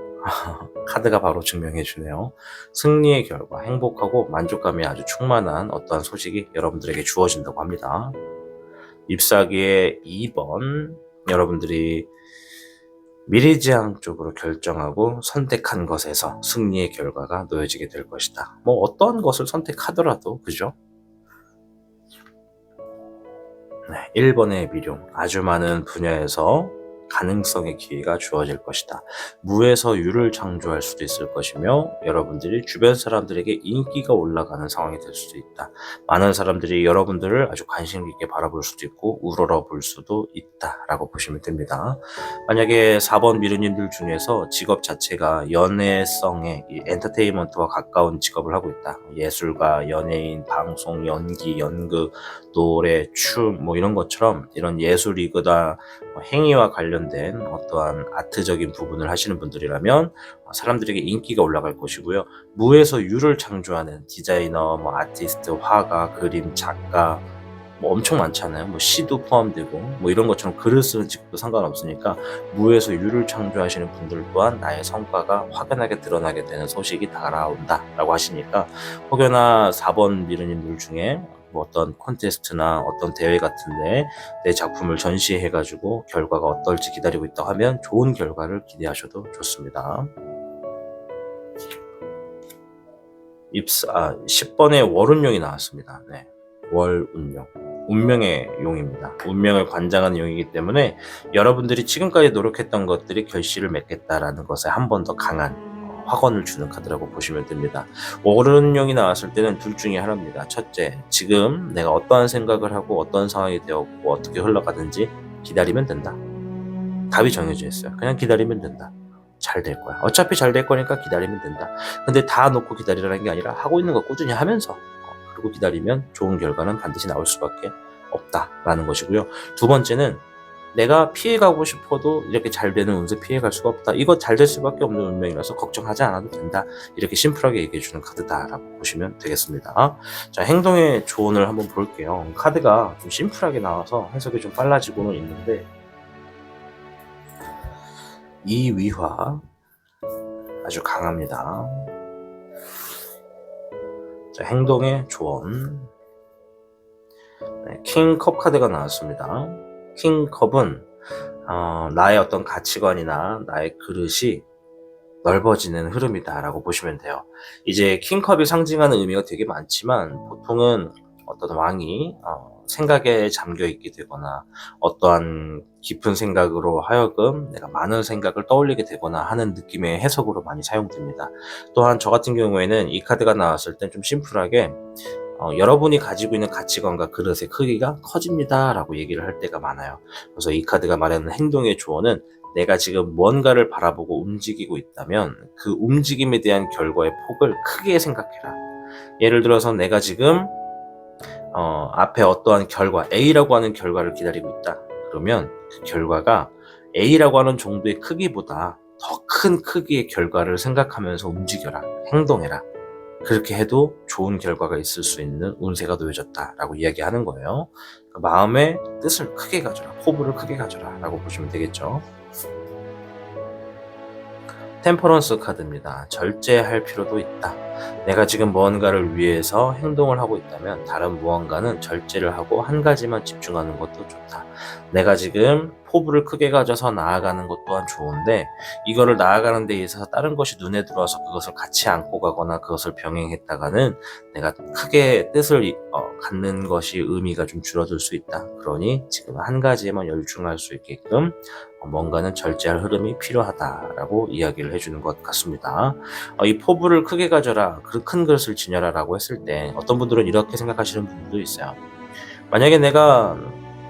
카드가 바로 증명해 주네요. 승리의 결과, 행복하고 만족감이 아주 충만한 어떠한 소식이 여러분들에게 주어진다고 합니다. 잎사귀의 2번, 여러분들이 미래지향 쪽으로 결정하고 선택한 것에서 승리의 결과가 놓여지게 될 것이다. 뭐 어떠한 것을 선택하더라도, 그죠? 네, 1번의 미룡, 아주 많은 분야에서 가능성의 기회가 주어질 것이다. 무에서 유를 창조할 수도 있을 것이며, 여러분들이 주변 사람들에게 인기가 올라가는 상황이 될 수도 있다. 많은 사람들이 여러분들을 아주 관심 있게 바라볼 수도 있고 우러러 볼 수도 있다라고 보시면 됩니다. 만약에 4번 미르님들 중에서 직업 자체가 연애성의 이 엔터테인먼트와 가까운 직업을 하고 있다. 예술가, 연예인, 방송, 연기, 연극, 노래, 춤, 뭐 이런 것처럼 이런 예술이거나 행위와 관련된 어떠한 아트적인 부분을 하시는 분들이라면 사람들에게 인기가 올라갈 것이고요. 무에서 유를 창조하는 디자이너, 뭐 아티스트, 화가, 그림, 작가, 뭐 엄청 많잖아요. 뭐 시도 포함되고 뭐 이런 것처럼 글을 쓰는 직업도 상관없으니까 무에서 유를 창조하시는 분들 또한 나의 성과가 확연하게 드러나게 되는 소식이 다가온다 라고 하시니까, 혹여나 4번 미르님들 중에 뭐 어떤 콘테스트나 어떤 대회 같은데 내 작품을 전시해가지고 결과가 어떨지 기다리고 있다 하면 좋은 결과를 기대하셔도 좋습니다. 10번의 월운용이 나왔습니다. 네, 월운용. 운명의 용입니다. 운명을 관장하는 용이기 때문에 여러분들이 지금까지 노력했던 것들이 결실을 맺겠다라는 것에 한 번 더 강한 확언을 주는 카드라고 보시면 됩니다. 월운용이 나왔을 때는 둘 중에 하나입니다. 첫째, 지금 내가 어떠한 생각을 하고 어떤 상황이 되었고 어떻게 흘러가든지 기다리면 된다. 답이 정해져 있어요. 그냥 기다리면 된다. 잘 될 거야. 어차피 잘 될 거니까 기다리면 된다. 근데 다 놓고 기다리라는 게 아니라 하고 있는 거 꾸준히 하면서 그리고 기다리면 좋은 결과는 반드시 나올 수밖에 없다라는 것이고요. 두 번째는 내가 피해가고 싶어도 이렇게 잘 되는 운세 피해갈 수가 없다. 이거 잘 될 수밖에 없는 운명이라서 걱정하지 않아도 된다. 이렇게 심플하게 얘기해주는 카드다라고 보시면 되겠습니다. 자, 행동의 조언을 한번 볼게요. 카드가 좀 심플하게 나와서 해석이 좀 빨라지고는 있는데, 이 위화 아주 강합니다. 자, 행동의 조언. 네, 킹컵 카드가 나왔습니다. 킹컵은 나의 어떤 가치관이나 나의 그릇이 넓어지는 흐름이다라고 보시면 돼요. 이제 킹컵이 상징하는 의미가 되게 많지만 보통은 어떤 왕이 생각에 잠겨 있게 되거나 어떠한 깊은 생각으로 하여금 내가 많은 생각을 떠올리게 되거나 하는 느낌의 해석으로 많이 사용됩니다. 또한 저 같은 경우에는 이 카드가 나왔을 땐 좀 심플하게 여러분이 가지고 있는 가치관과 그릇의 크기가 커집니다 라고 얘기를 할 때가 많아요. 그래서 이 카드가 말하는 행동의 조언은 내가 지금 뭔가를 바라보고 움직이고 있다면 그 움직임에 대한 결과의 폭을 크게 생각해라. 예를 들어서 내가 지금 앞에 어떠한 결과, A라고 하는 결과를 기다리고 있다. 그러면 그 결과가 A라고 하는 정도의 크기보다 더 큰 크기의 결과를 생각하면서 움직여라. 행동해라. 그렇게 해도 좋은 결과가 있을 수 있는 운세가 놓여졌다라고 이야기하는 거예요. 마음의 뜻을 크게 가져라. 포부를 크게 가져라 라고 보시면 되겠죠. 템퍼런스 카드입니다. 절제할 필요도 있다. 내가 지금 무언가를 위해서 행동을 하고 있다면 다른 무언가는 절제를 하고 한 가지만 집중하는 것도 좋다. 내가 지금 포부를 크게 가져서 나아가는 것 또한 좋은데 이거를 나아가는 데 있어서 다른 것이 눈에 들어와서 그것을 같이 안고 가거나 그것을 병행했다가는 내가 크게 뜻을 갖는 것이 의미가 좀 줄어들 수 있다. 그러니 지금 한 가지에만 열중할 수 있게끔 뭔가는 절제할 흐름이 필요하다라고 이야기를 해주는 것 같습니다. 이 포부를 크게 가져라, 큰 그릇을 지녀라 라고 했을 때 어떤 분들은 이렇게 생각하시는 분들도 있어요. 만약에 내가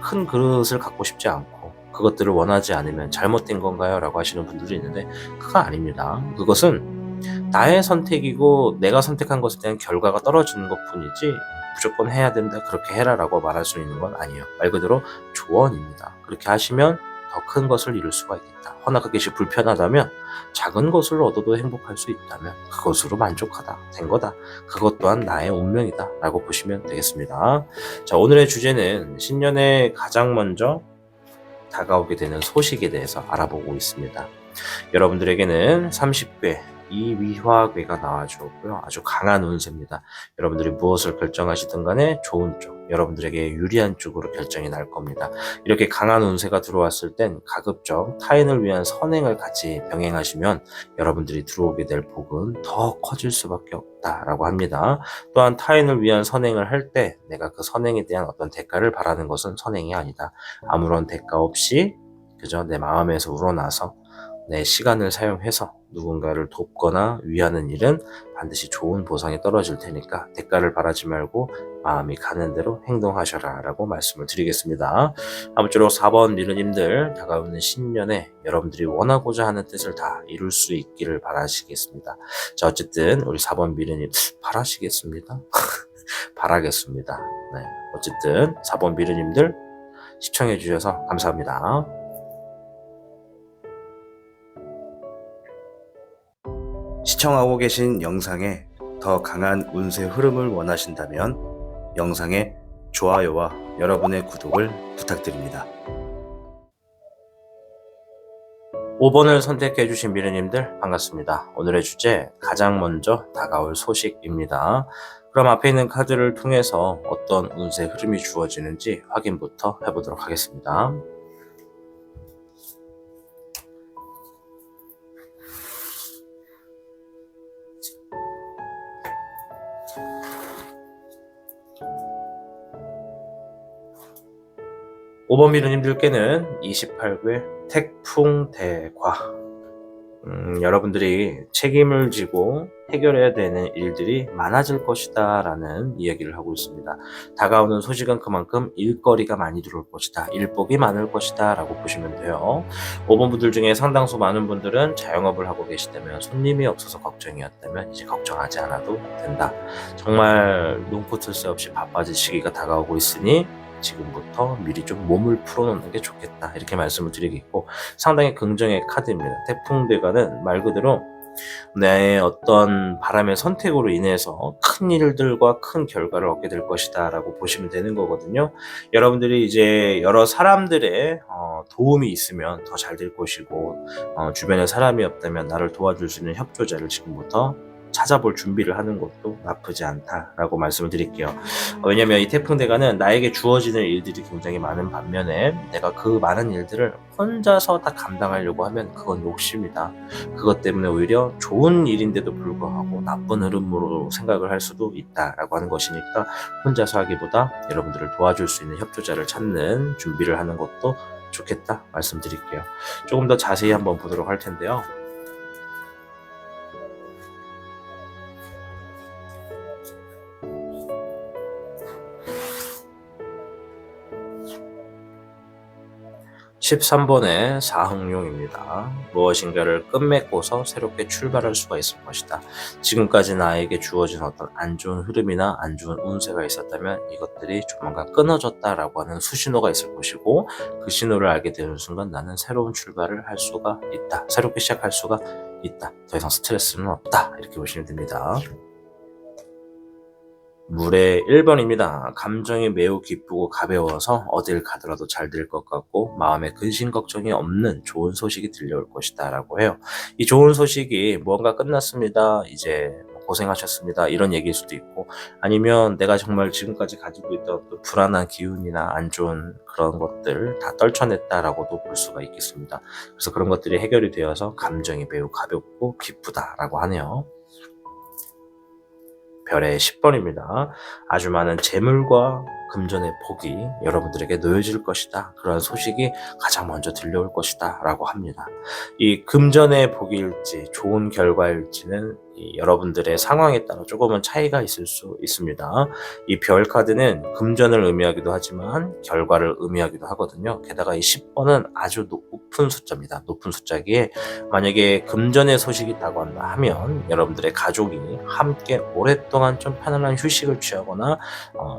큰 그릇을 갖고 싶지 않고 그것들을 원하지 않으면 잘못된 건가요? 라고 하시는 분들도 있는데 그거 아닙니다. 그것은 나의 선택이고 내가 선택한 것에 대한 결과가 떨어지는 것 뿐이지 무조건 해야 된다, 그렇게 해라 라고 말할 수 있는 건 아니에요. 말 그대로 조언입니다. 그렇게 하시면 더 큰 것을 이룰 수가 있겠다. 허나 그것이 불편하다면 작은 것을 얻어도 행복할 수 있다면 그것으로 만족하다 된 거다. 그것 또한 나의 운명이다 라고 보시면 되겠습니다. 자, 오늘의 주제는 신년에 가장 먼저 다가오게 되는 소식에 대해서 알아보고 있습니다. 여러분들에게는 30괴 이위화괴가 나와주었고요. 아주 강한 운세입니다. 여러분들이 무엇을 결정하시든 간에 좋은 쪽, 여러분들에게 유리한 쪽으로 결정이 날 겁니다. 이렇게 강한 운세가 들어왔을 땐 가급적 타인을 위한 선행을 같이 병행하시면 여러분들이 들어오게 될 복은 더 커질 수밖에 없다라고 합니다. 또한 타인을 위한 선행을 할 때 내가 그 선행에 대한 어떤 대가를 바라는 것은 선행이 아니다. 아무런 대가 없이 그저 내 마음에서 우러나서 내 시간을 사용해서 누군가를 돕거나 위하는 일은 반드시 좋은 보상이 떨어질 테니까 대가를 바라지 말고 마음이 가는 대로 행동하셔라 라고 말씀을 드리겠습니다. 아무쪼록 4번 미르님들 다가오는 신년에 여러분들이 원하고자 하는 뜻을 다 이룰 수 있기를 바라시겠습니다. 자, 어쨌든 우리 4번 미르님 바라시겠습니다. 바라겠습니다. 네, 어쨌든 4번 미르님들 시청해 주셔서 감사합니다. 시청하고 계신 영상에 더 강한 운세 흐름을 원하신다면 영상의 좋아요와 여러분의 구독을 부탁드립니다. 5번을 선택해 주신 미르님들 반갑습니다. 오늘의 주제 가장 먼저 다가올 소식입니다. 그럼 앞에 있는 카드를 통해서 어떤 운세 흐름이 주어지는지 확인부터 해보도록 하겠습니다. 오번 미르님들께는 28회 태풍대과 여러분들이 책임을 지고 해결해야 되는 일들이 많아질 것이다 라는 이야기를 하고 있습니다. 다가오는 소식은 그만큼 일거리가 많이 들어올 것이다, 일복이 많을 것이다 라고 보시면 돼요. 5번 분들 중에 상당수 많은 분들은 자영업을 하고 계시다면 손님이 없어서 걱정이었다면 이제 걱정하지 않아도 된다. 정말 눈코뜰 새 없이 바빠질 시기가 다가오고 있으니 지금부터 미리 좀 몸을 풀어놓는 게 좋겠다, 이렇게 말씀을 드리겠고, 상당히 긍정의 카드입니다. 태풍대가는 말 그대로 내 어떤 바람의 선택으로 인해서 큰 일들과 큰 결과를 얻게 될 것이다 라고 보시면 되는 거거든요. 여러분들이 이제 여러 사람들의 도움이 있으면 더 잘 될 것이고, 주변에 사람이 없다면 나를 도와줄 수 있는 협조자를 지금부터 찾아볼 준비를 하는 것도 나쁘지 않다라고 말씀을 드릴게요. 왜냐면 이 태풍대가는 나에게 주어지는 일들이 굉장히 많은 반면에 내가 그 많은 일들을 혼자서 다 감당하려고 하면 그건 욕심이다. 그것 때문에 오히려 좋은 일인데도 불구하고 나쁜 흐름으로 생각을 할 수도 있다라고 하는 것이니까 혼자서 하기보다 여러분들을 도와줄 수 있는 협조자를 찾는 준비를 하는 것도 좋겠다 말씀드릴게요. 조금 더 자세히 한번 보도록 할 텐데요. 13번의 사흥룡입니다. 무엇인가를 끝맺고서 새롭게 출발할 수가 있을 것이다. 지금까지 나에게 주어진 어떤 안 좋은 흐름이나 안 좋은 운세가 있었다면 이것들이 조만간 끊어졌다라고 하는 수신호가 있을 것이고, 그 신호를 알게 되는 순간 나는 새로운 출발을 할 수가 있다. 새롭게 시작할 수가 있다. 더 이상 스트레스는 없다. 이렇게 보시면 됩니다. 물의 1번입니다. 감정이 매우 기쁘고 가벼워서 어딜 가더라도 잘 될 것 같고 마음에 근심 걱정이 없는 좋은 소식이 들려올 것이다 라고 해요. 이 좋은 소식이 무언가 끝났습니다, 이제 고생하셨습니다, 이런 얘기일 수도 있고, 아니면 내가 정말 지금까지 가지고 있던 또 불안한 기운이나 안 좋은 그런 것들 다 떨쳐냈다라고도 볼 수가 있겠습니다. 그래서 그런 것들이 해결이 되어서 감정이 매우 가볍고 기쁘다라고 하네요. 별의 10번입니다. 아주 많은 재물과 금전의 복이 여러분들에게 놓여질 것이다. 그런 소식이 가장 먼저 들려올 것이다 라고 합니다. 이 금전의 복일지 좋은 결과일지는 여러분들의 상황에 따라 조금은 차이가 있을 수 있습니다. 이 별 카드는 금전을 의미하기도 하지만 결과를 의미하기도 하거든요. 게다가 이 10번은 아주 높은 숫자입니다. 높은 숫자기에 만약에 금전의 소식이 있다고 한다 하면 여러분들의 가족이 함께 오랫동안 좀 편안한 휴식을 취하거나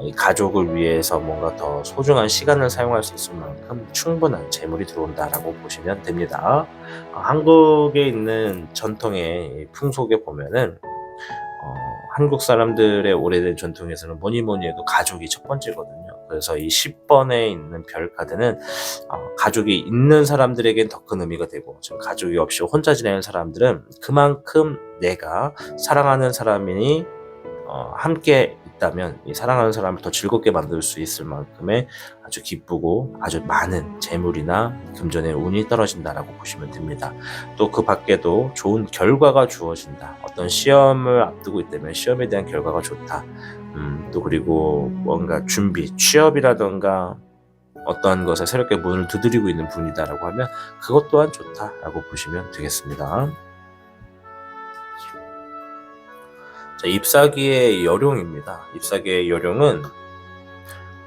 이 가족을 위해서 뭔가 더 소중한 시간을 사용할 수 있을 만큼 충분한 재물이 들어온다라고 보시면 됩니다. 한국에 있는 전통의 풍속에 보면은 한국 사람들의 오래된 전통에서는 뭐니 해도 가족이 첫 번째거든요. 그래서 이 10번에 있는 별 카드는 가족이 있는 사람들에겐 더 큰 의미가 되고, 지금 가족이 없이 혼자 지내는 사람들은 그만큼 내가 사랑하는 사람이 함께 있다면 이 사랑하는 사람을 더 즐겁게 만들 수 있을 만큼의 아주 기쁘고 아주 많은 재물이나 금전의 운이 떨어진다라고 보시면 됩니다. 또 그 밖에도 좋은 결과가 주어진다. 어떤 시험을 앞두고 있다면 시험에 대한 결과가 좋다. 또 그리고 뭔가 준비, 취업이라던가 어떠한 것에 새롭게 문을 두드리고 있는 분이다라고 하면 그것 또한 좋다라고 보시면 되겠습니다. 자, 잎사귀의 여룡입니다. 잎사귀의 여룡은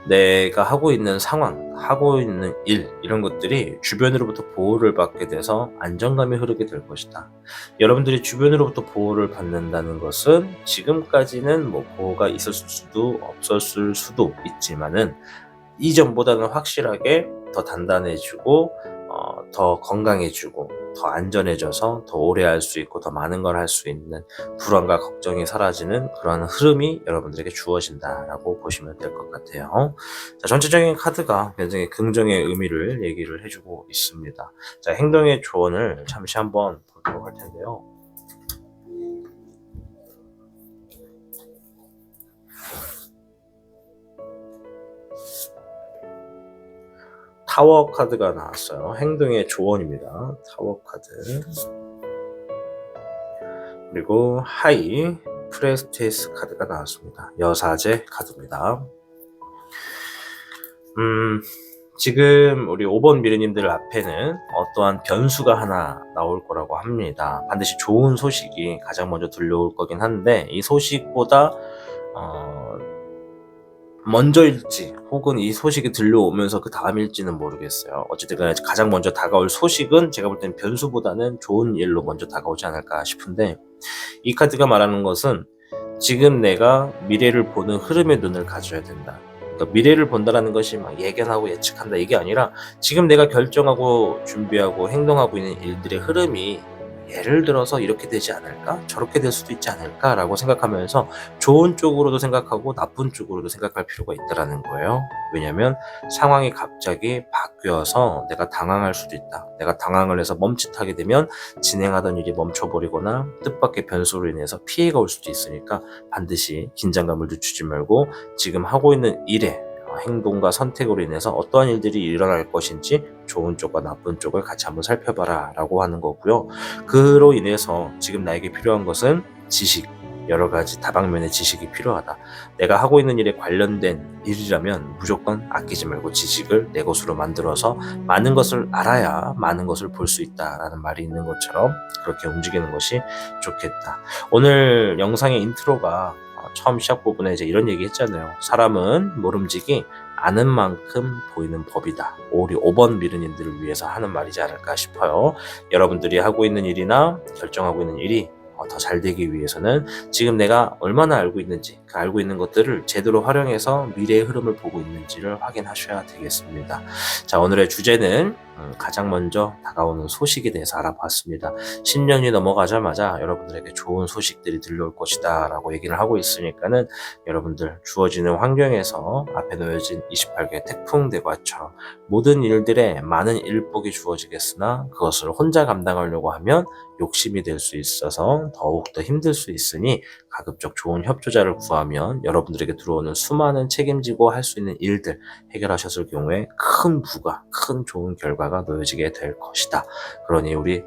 내가 하고 있는 상황, 하고 있는 일, 이런 것들이 주변으로부터 보호를 받게 돼서 안정감이 흐르게 될 것이다. 여러분들이 주변으로부터 보호를 받는다는 것은 지금까지는 뭐 보호가 있었을 수도 없었을 수도 있지만은 이전보다는 확실하게 더 단단해지고 더 건강해지고 더 안전해져서 더 오래 할 수 있고 더 많은 걸 할 수 있는 불안과 걱정이 사라지는 그런 흐름이 여러분들에게 주어진다라고 보시면 될 것 같아요. 자, 전체적인 카드가 굉장히 긍정의 의미를 얘기를 해주고 있습니다. 자, 행동의 조언을 잠시 한번 보도록 할 텐데요. 타워 카드가 나왔어요. 행동의 조언입니다. 타워 카드. 그리고 하이 프레스티스 카드가 나왔습니다. 여사제 카드입니다. 지금 우리 5번 미르님들 앞에는 어떠한 변수가 하나 나올 거라고 합니다. 반드시 좋은 소식이 가장 먼저 들려올 거긴 한데, 이 소식보다 먼저일지 혹은 이 소식이 들려오면서 그 다음일지는 모르겠어요. 어쨌든 간에 가장 먼저 다가올 소식은 제가 볼 때는 변수보다는 좋은 일로 먼저 다가오지 않을까 싶은데, 이 카드가 말하는 것은 지금 내가 미래를 보는 흐름의 눈을 가져야 된다. 그러니까 미래를 본다라는 것이 막 예견하고 예측한다, 이게 아니라 지금 내가 결정하고 준비하고 행동하고 있는 일들의 흐름이 예를 들어서 이렇게 되지 않을까? 저렇게 될 수도 있지 않을까라고 생각하면서 좋은 쪽으로도 생각하고 나쁜 쪽으로도 생각할 필요가 있다라는 거예요. 왜냐면 상황이 갑자기 바뀌어서 내가 당황할 수도 있다. 내가 당황을 해서 멈칫하게 되면 진행하던 일이 멈춰버리거나 뜻밖의 변수로 인해서 피해가 올 수도 있으니까 반드시 긴장감을 늦추지 말고 지금 하고 있는 일에 행동과 선택으로 인해서 어떠한 일들이 일어날 것인지 좋은 쪽과 나쁜 쪽을 같이 한번 살펴봐라 라고 하는 거고요. 그로 인해서 지금 나에게 필요한 것은 지식, 여러 가지 다방면의 지식이 필요하다. 내가 하고 있는 일에 관련된 일이라면 무조건 아끼지 말고 지식을 내 것으로 만들어서 많은 것을 알아야 많은 것을 볼 수 있다라는 말이 있는 것처럼 그렇게 움직이는 것이 좋겠다. 오늘 영상의 인트로가 처음 시작 부분에 이제 이런 얘기 했잖아요. 사람은 모름지기 아는 만큼 보이는 법이다. 우리 5번 미르님들을 위해서 하는 말이지 않을까 싶어요. 여러분들이 하고 있는 일이나 결정하고 있는 일이 더 잘 되기 위해서는 지금 내가 얼마나 알고 있는지, 그 알고 있는 것들을 제대로 활용해서 미래의 흐름을 보고 있는지를 확인하셔야 되겠습니다. 자, 오늘의 주제는 가장 먼저 다가오는 소식에 대해서 알아봤습니다. 신년이 넘어가자마자 여러분들에게 좋은 소식들이 들려올 것이다 라고 얘기를 하고 있으니까는 여러분들 주어지는 환경에서 앞에 놓여진 28개의 태풍대과처럼 모든 일들에 많은 일복이 주어지겠으나 그것을 혼자 감당하려고 하면 욕심이 될 수 있어서 더욱더 힘들 수 있으니 가급적 좋은 협조자를 구하면 여러분들에게 들어오는 수많은 책임지고 할 수 있는 일들 해결하셨을 경우에 큰 부가, 큰 좋은 결과가 놓여지게 될 것이다. 그러니 우리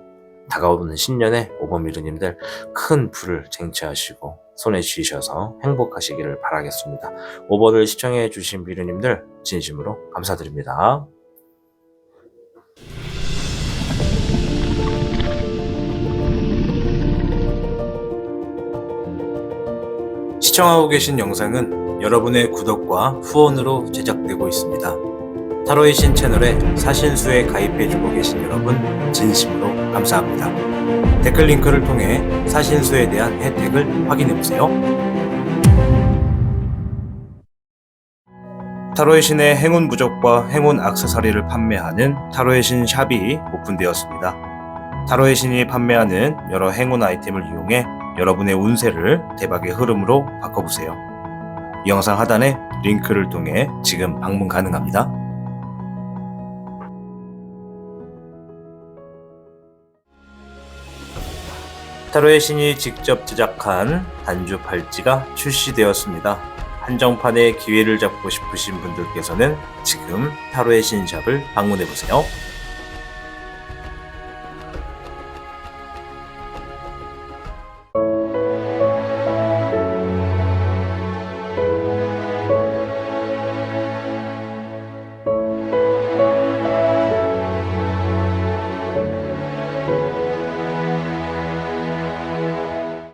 다가오는 신년에 5번 미르님들 큰 부를 쟁취하시고 손에 쥐셔서 행복하시기를 바라겠습니다. 5번을 시청해 주신 미르님들 진심으로 감사드립니다. 시청하고 계신 영상은 여러분의 구독과 후원으로 제작되고 있습니다. 타로의 신 채널에 사신수에 가입해주고 계신 여러분 진심으로 감사합니다. 댓글 링크를 통해 사신수에 대한 혜택을 확인해보세요. 타로의 신의 행운 부적과 행운 액세서리를 판매하는 타로의 신 샵이 오픈되었습니다. 타로의 신이 판매하는 여러 행운 아이템을 이용해 여러분의 운세를 대박의 흐름으로 바꿔보세요. 이 영상 하단에 링크를 통해 지금 방문 가능합니다. 타로의 신이 직접 제작한 단주 팔찌가 출시되었습니다. 한정판의 기회를 잡고 싶으신 분들께서는 지금 타로의 신샵을 방문해보세요.